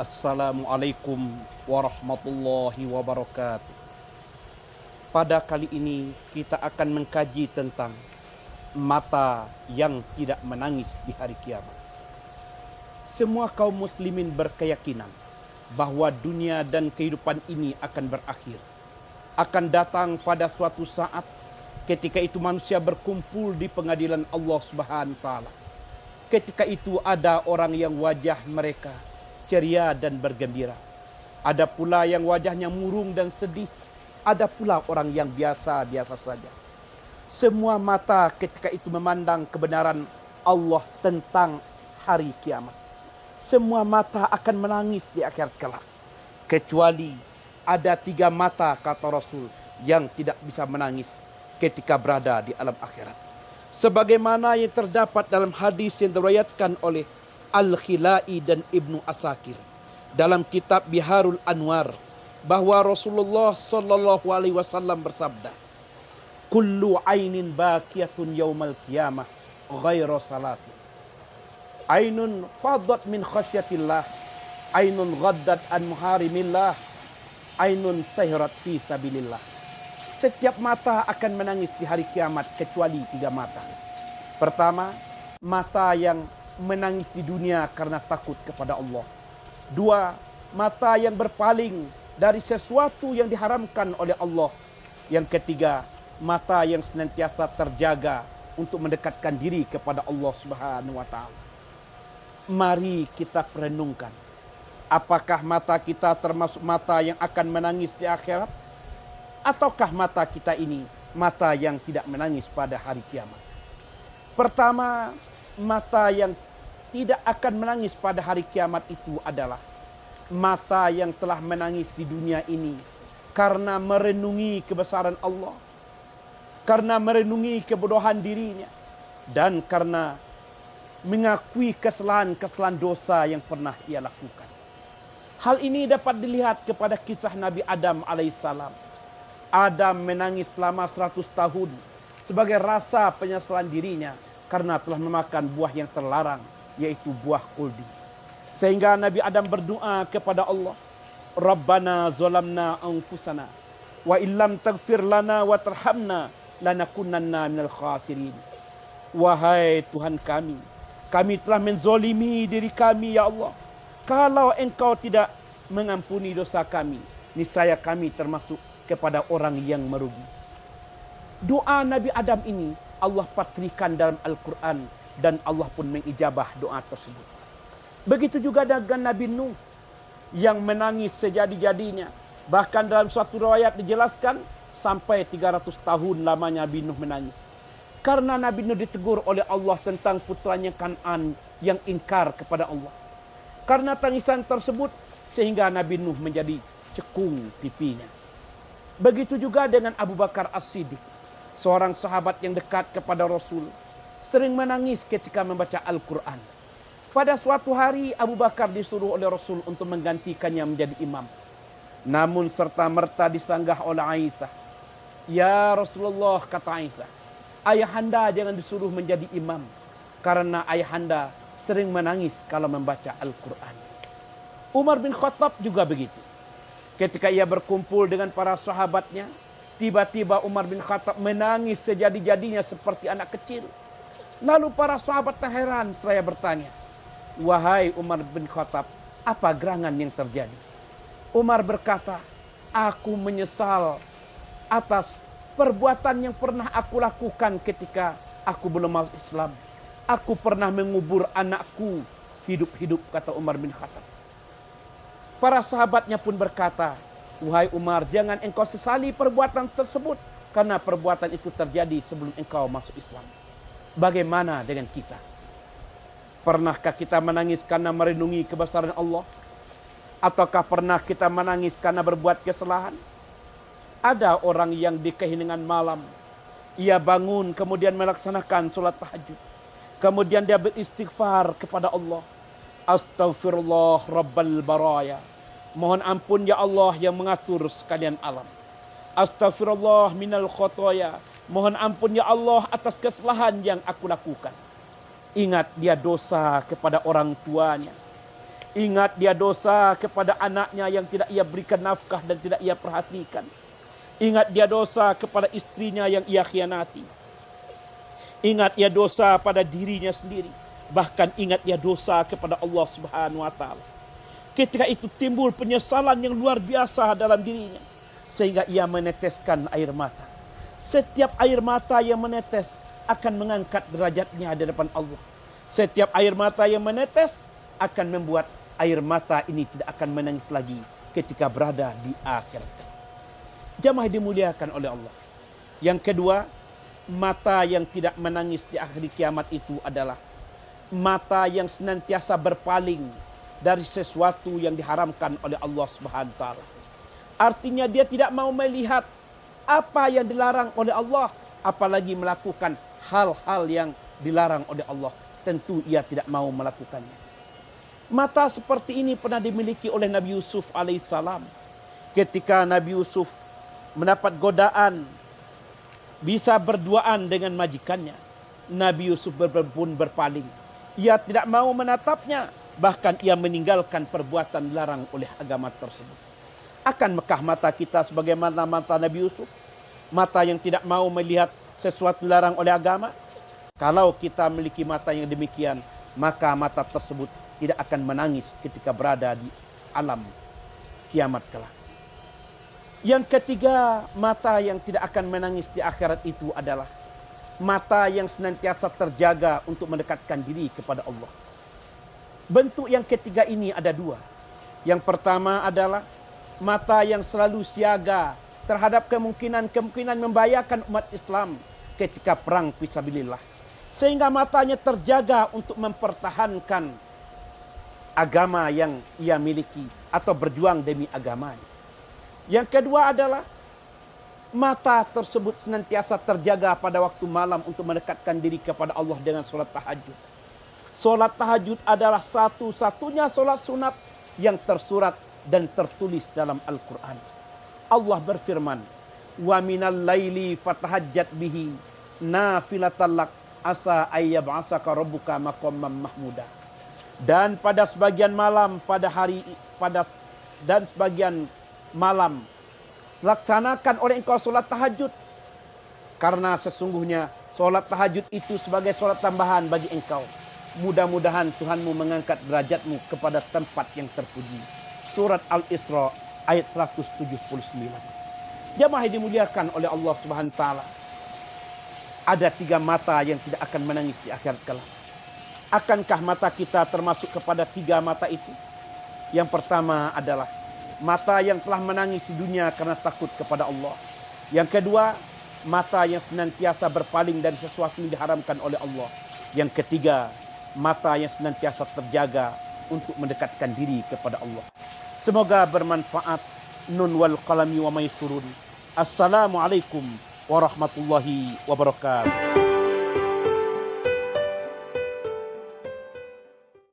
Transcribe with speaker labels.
Speaker 1: Assalamualaikum warahmatullahi wabarakatuh. Pada kali ini kita akan mengkaji tentang mata yang tidak menangis di hari kiamat. Semua kaum muslimin berkeyakinan bahwa dunia dan kehidupan ini akan berakhir. Akan datang pada suatu saat ketika itu manusia berkumpul di pengadilan Allah Subhanahu wa taala. Ketika itu ada orang yang wajah mereka ceria dan bergembira. Ada pula yang wajahnya murung dan sedih. Ada pula orang yang biasa-biasa saja. Semua mata ketika itu memandang kebenaran Allah tentang hari kiamat. Semua mata akan menangis di akhirat kelak. Kecuali ada 3 mata, kata Rasul, yang tidak bisa menangis ketika berada di alam akhirat. Sebagaimana yang terdapat dalam hadis yang diriwayatkan oleh Al-Khilai dan Ibnu Asakir dalam kitab Biharul Anwar, bahwa Rasulullah sallallahu alaihi wasallam bersabda, "Kullu ainin baqiyatun yaumal qiyamah ghairu salasin. Ainun fadat min khasyatillah, ainun ghaddat an muharimillah, ainun sayrat fi sabilillah." Setiap mata akan menangis di hari kiamat kecuali 3 mata. Pertama, mata yang menangis di dunia karena takut kepada Allah. 2, mata yang berpaling dari sesuatu yang diharamkan oleh Allah. Yang ketiga, mata yang senantiasa terjaga untuk mendekatkan diri kepada Allah Subhanahu wa taala. Mari kita perenungkan, apakah mata kita termasuk mata yang akan menangis di akhirat? Ataukah mata kita ini mata yang tidak menangis pada hari kiamat? Pertama, mata yang tidak akan menangis pada hari kiamat itu adalah mata yang telah menangis di dunia ini karena merenungi kebesaran Allah, karena merenungi kebodohan dirinya, dan karena mengakui kesalahan-kesalahan dosa yang pernah ia lakukan. Hal ini dapat dilihat kepada kisah Nabi Adam alaihissalam. Adam menangis selama 100 tahun sebagai rasa penyesalan dirinya karena telah memakan buah yang terlarang, yaitu buah kuldi. Sehingga Nabi Adam berdoa kepada Allah, "Rabbana zalamna anfusana wa illam taghfir lana wa tarhamna lanakunanna minal khasirin." Wahai Tuhan kami telah menzolimi diri kami ya Allah. Kalau Engkau tidak mengampuni dosa kami, niscaya kami termasuk kepada orang yang merugi. Doa Nabi Adam ini Allah patrikan dalam Al-Quran, dan Allah pun mengijabah doa tersebut. Begitu juga dengan Nabi Nuh yang menangis sejadi-jadinya. Bahkan dalam suatu riwayat dijelaskan sampai 300 tahun lamanya Nabi Nuh menangis. Karena Nabi Nuh ditegur oleh Allah tentang putranya Kan'an yang ingkar kepada Allah. Karena tangisan tersebut sehingga Nabi Nuh menjadi cekung pipinya. Begitu juga dengan Abu Bakar As-Siddiq, seorang sahabat yang dekat kepada Rasul, sering menangis ketika membaca Al-Quran. Pada suatu hari Abu Bakar disuruh oleh Rasul untuk menggantikannya menjadi imam. Namun serta-merta disanggah oleh Aisyah. "Ya Rasulullah," kata Aisyah, "ayahanda jangan disuruh menjadi imam, karena ayahanda sering menangis kalau membaca Al-Quran." Umar bin Khattab juga begitu. Ketika ia berkumpul dengan para sahabatnya, tiba-tiba Umar bin Khattab menangis sejadi-jadinya seperti anak kecil. Lalu para sahabat terheran seraya bertanya, "Wahai Umar bin Khattab, apa gerangan yang terjadi?" Umar berkata, "Aku menyesal atas perbuatan yang pernah aku lakukan ketika aku belum masuk Islam. Aku pernah mengubur anakku hidup-hidup," kata Umar bin Khattab. Para sahabatnya pun berkata, "Wahai Umar, jangan engkau sesali perbuatan tersebut, karena perbuatan itu terjadi sebelum engkau masuk Islam." Bagaimana dengan kita? Pernahkah kita menangis karena merenungi kebesaran Allah? Ataukah pernah kita menangis karena berbuat kesalahan? Ada orang yang di keheningan malam, ia bangun kemudian melaksanakan sholat tahajud. Kemudian dia beristighfar kepada Allah. "Astaghfirullah Rabbal baraya." Mohon ampun ya Allah yang mengatur sekalian alam. "Astaghfirullah minal khotoya." Mohon ampun ya Allah atas kesalahan yang aku lakukan. Ingat dia dosa kepada orang tuanya. Ingat dia dosa kepada anaknya yang tidak ia berikan nafkah dan tidak ia perhatikan. Ingat dia dosa kepada istrinya yang ia khianati. Ingat dia dosa pada dirinya sendiri. Bahkan ingat dia dosa kepada Allah Subhanahu wa taala. Ketika itu timbul penyesalan yang luar biasa dalam dirinya, sehingga ia meneteskan air mata. Setiap air mata yang menetes akan mengangkat derajatnya di depan Allah. Setiap air mata yang menetes akan membuat air mata ini tidak akan menangis lagi ketika berada di akhirat. Jamaah dimuliakan oleh Allah. Yang kedua, mata yang tidak menangis di akhir kiamat itu adalah mata yang senantiasa berpaling dari sesuatu yang diharamkan oleh Allah Subhanahu wa taala. Artinya dia tidak mau melihat apa yang dilarang oleh Allah, apalagi melakukan hal-hal yang dilarang oleh Allah. Tentu ia tidak mau melakukannya. Mata seperti ini pernah dimiliki oleh Nabi Yusuf alaihissalam. Ketika Nabi Yusuf mendapat godaan bisa berduaan dengan majikannya, Nabi Yusuf pun berpaling. Ia tidak mau menatapnya, bahkan ia meninggalkan perbuatan dilarang oleh agama tersebut. Akankah mata kita sebagaimana mata Nabi Yusuf? Mata yang tidak mau melihat sesuatu dilarang oleh agama? Kalau kita memiliki mata yang demikian, maka mata tersebut tidak akan menangis ketika berada di alam kiamat kelak. Yang ketiga, mata yang tidak akan menangis di akhirat itu adalah mata yang senantiasa terjaga untuk mendekatkan diri kepada Allah. Bentuk yang ketiga ini ada dua. Yang pertama adalah mata yang selalu siaga terhadap kemungkinan membahayakan umat Islam ketika perang fisabilillah. Sehingga matanya terjaga untuk mempertahankan agama yang ia miliki atau berjuang demi agamanya. Yang kedua adalah mata tersebut senantiasa terjaga pada waktu malam untuk mendekatkan diri kepada Allah dengan solat tahajud. Solat tahajud adalah satu-satunya solat sunat yang tersurat dan tertulis dalam Al-Quran. Allah berfirman, wa minal laili fatahajjat bihi nafilatan lak asa ayyab'asaka rabbuka maqaman mahmuda. Dan pada sebagian malam dan sebagian malam laksanakan oleh engkau solat tahajud, karena sesungguhnya solat tahajud itu sebagai solat tambahan bagi engkau. Mudah-mudahan Tuhanmu mengangkat derajatmu kepada tempat yang terpuji. Surat Al-Isra ayat 179. Jamaah yang dimuliakan oleh Allah Subhanahu wa taala. Ada tiga mata yang tidak akan menangis di akhirat kelak. Akankah mata kita termasuk kepada tiga mata itu? Yang pertama adalah mata yang telah menangis di dunia karena takut kepada Allah. Yang kedua, mata yang senantiasa berpaling dari sesuatu yang diharamkan oleh Allah. Yang ketiga, mata yang senantiasa terjaga untuk mendekatkan diri kepada Allah. Semoga bermanfaat. Nun wal qalami wa maisturun. Assalamualaikum warahmatullahi wabarakatuh.